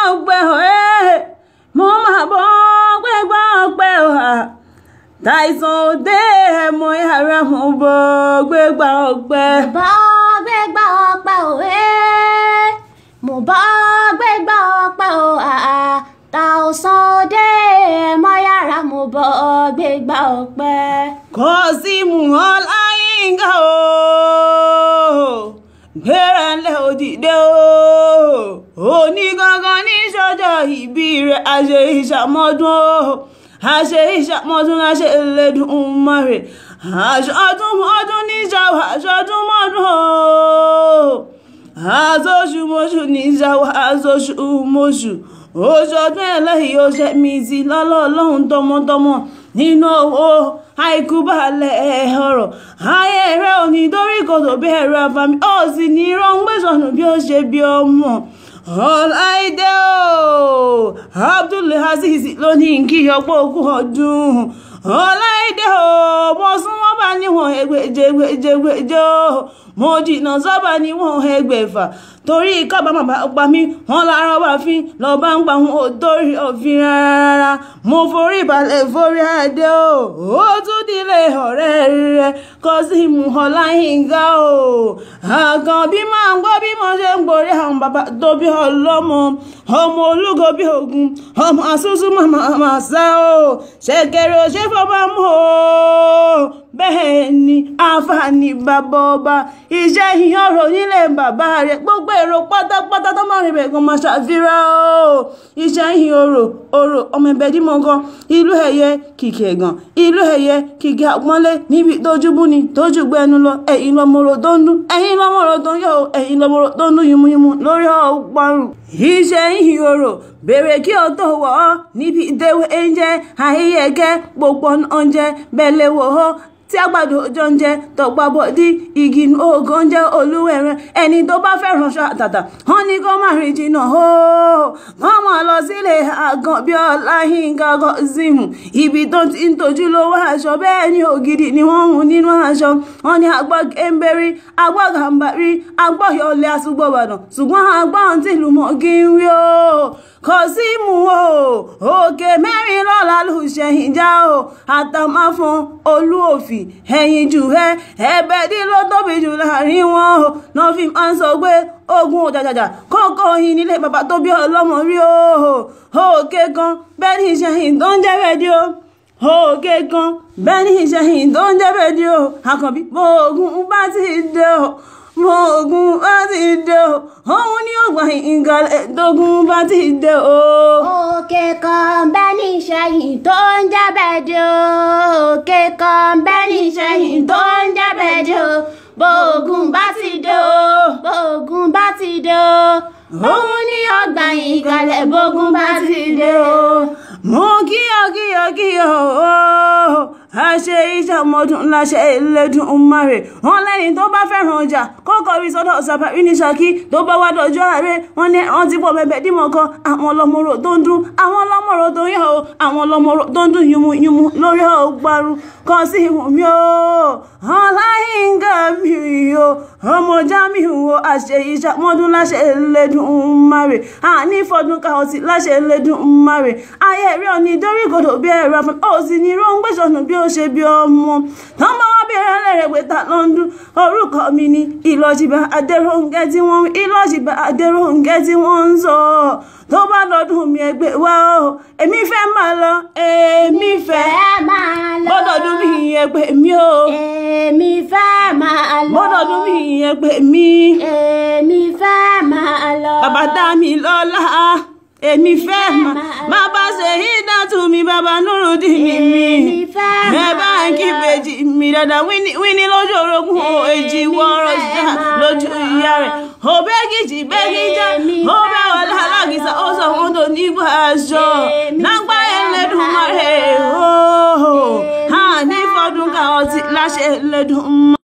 ọpẹ́ mo máa bọ́ gbégbá ọpẹ́ Tyson òde ẹ̀mọ́ yàrá mo bọ́ gbégbá ọpẹ́. Mo bọ́ gbégbá ọpẹ́ mo bọ́ gbégbá ọpẹ́ Tyson òde ẹ̀mọ́ yàrá mo bọ́ gbégbá ọpẹ́. Kazeem Ọláyínká gbéra ńlẹ̀ òdìdé òní gangan ní sọ́jọ́ ìbí rẹ̀ àṣẹ ìṣàmọ́dún àṣẹ ìṣàmọ́dún àṣẹ Elédùmarè àṣọdún mọ́dún níṣàwọ̀ àṣọdún mọ́dún àṣoṣù mọ́ṣù níṣàwọ̀ àṣoṣù mọ́ṣù oṣọdún ẹlẹ́yìí ó ṣe mí sí lọ́lọ́ọ̀lọ́hún tọmọtọmọ nínú owó àìkú balẹ̀ ọ̀rọ̀ ayé rẹ̀ ò ní dórí kòtò bí ẹ̀rọ àfàmì ó sì ní rọ́ngbẹ́sọ̀nù bí ó ṣe bí ọmọ Ọláìdé Abdulaziz ló ní kí ọ̀pọ̀ ogún ọdún Ọláìdé mo sún wọ́n bá níwọ̀n ẹgbẹ̀jẹgbẹ̀jẹ mo jìnnà sọ́ba níwọ̀n ẹgbẹ̀fà torí kábàámà bá pa mí wọn lára bá fi lọ bá ń pa wọn ò torí òfin rárá mo forí balẹ̀ forí adé ó tún dílé ọ̀rẹ́ rẹ̀ Kazeem Ọláyínká àkànbí máa ń gbọ́ bí mo ṣe ń gborí àwọn bàbá tó bí ọlọ́mọ ọmọ olúgo bí ogun ọmọ àsúnsún màmá sá ṣẹ̀kẹ̀rẹ̀ ò ṣe fọba mọ́ bẹ́ẹ̀ ni àǹfààní bàbá ọba iṣẹ́ ìyànrò nílé bàbá rẹ̀ gbogbo èrò pátápátá tó máa rìn bẹ̀gàn máa ṣàfihàn iṣẹ́ ìyànrò ọmọ ẹ̀bẹ̀ dímọ̀gán ìlú ẹ̀yẹ kìkì ẹ̀gàn ìlú ẹ̀yẹ kìkì àpọ́nlé níbi tójúbú ni tójú gbẹnu lọ ẹ̀yìn lọmọrọ̀ tó ń dún ẹ̀yìn lọmọrọ̀ tó ń yọ ẹ̀yìn lọmọrọ̀ tó ń dún yùmùyùmù lórí ọ̀parùn iṣẹ́ ìyànrò bèrè kí o tó wọ̀ ọ́ níbi ìdẹ́wẹ́ ẹ̀ńjẹ́ àyẹ̀kẹ́ gbogbo oúnjẹ bẹ́ẹ̀ lè wò ó tí àgbàdo ọjọ́ ń jẹ tọ̀pá bọ́dí igi oògùn ń jẹ́ olúwẹ̀rẹ̀ ẹni tó bá fẹ́ ránṣọ àtàtà wọ́n ní kó má rìn jìnnà wọ́n máa lọ sílé Àkànbí Ọláyínká Kazeem ibi tó ti ń tọ́jú lówó aṣọ bẹ́ẹ̀ ni ògidì ni wọ́n mú nínú aṣọ wọ́n ní agbọ́ kéńbérí agbọ́ gàmbàrí agbọ́ yọlẹ̀ àṣùgbọ́bàdàn ṣùgbọ́n agbọ́ tí ìlú mọ́ kí ń wí Kazeem òkè mẹ́rin lọ́la ló ṣẹ̀yìn já àtàmáfọ́n olú òfì ẹ̀yìn jù ẹ̀bẹ̀ dí ló tóbi jù láàrin wọn náà fi máa ń sọ pé ogun òjàjàjà kókó yìí nílé bàbá tó bí ọlọ́mọ rí òkè kan bẹ́ẹ̀ ní ìṣẹ̀yìn tó ń jẹ́ bẹ́ẹ̀ dí òkè kan bẹ́ẹ̀ ní ìṣẹ̀yìn tó ń jẹ́ bẹ́ẹ̀ dí Àkànbí ogun bá ti dé ogun bá ti dé òun ní ògbà ìgbàlẹ̀ tógun bá ti dé òkè kan bẹ́ẹ̀ ní ìṣẹ̀yìn tó ń jẹ́ bẹ́ẹ̀ dí òkè kan bẹ́ẹ̀ ní ìṣẹ̀yìn tó ń jẹ́ bẹ́ẹ̀ dí bógun bá ti dé bógun bá ti dé òun ní ọgbà ìgbàlẹ̀ bógun bá ti dé mo kíyọ àṣẹ ìṣàmọ́dún láṣẹ Elédùmarè wọn lẹ́yìn tó bá fẹ́ràn ọjà kókó rí sọ́dọ̀ Sàbàrí ní Ṣakí tó bá wá dọjọ́ ààrẹ wọn ní wọn ti pọ̀ mẹ́bẹ̀ dímọ̀ kan àwọn ọlọ́mọrò tó ń dún àwọn ọlọ́mọrò tó ń yọ àwọn ọlọ́mọrò tó ń dún yùmùyùmù lórí ọgbàrú Kazeem mi Ọláyínká mi ọmọ Jamiu àṣẹ ìṣàmọ́dún láṣẹ Elédùmarè àní fọdún káwọ́sí láṣẹ Elédùmarè ayé rí ọ ní dóríkodò bí ẹ̀rọ afẹ́ ó sì ní rọ́ngbẹ́sọ̀nù bí ó ṣe bí ọmọ tó ń bá wá bí ẹlẹ́rẹ̀ pé ta ló ń dún orúkọ mi ní Ìlọ̀ṣìbà Adérónkẹ́ tí wọ́n Ìlọ̀ṣìbà Adérónkẹ́ tí wọ́n ń sọ tó bá lọ́dún mi ẹgbẹ́ wá èmi fẹ́ máa lọ èmi fẹ́ máa lọ bọ́dọ̀dún mi ẹgbẹ́ mi èmi fẹ́ máa lọ bọ́dọ̀dún mi ẹgbẹ́ mi èmi fẹ́ máa lọ bàbá dá mi lọ́lá èmi fẹ́ máa bá ṣe Hídàtú mi bàbá Nurudeen mi ẹ bá ń kí bèjì mi dada wíní lójú orogún èjì wọ́ọ́rọ̀ já lójú ìyá rẹ̀ òbẹ́gìjì bẹ́gìjà ó bẹ́ wọlé alágìsà ó sọ wọn tó nígbà aṣọ lágbá Elédùmarè ní fọdún káwọ́ ti láṣẹ Elédùmarè.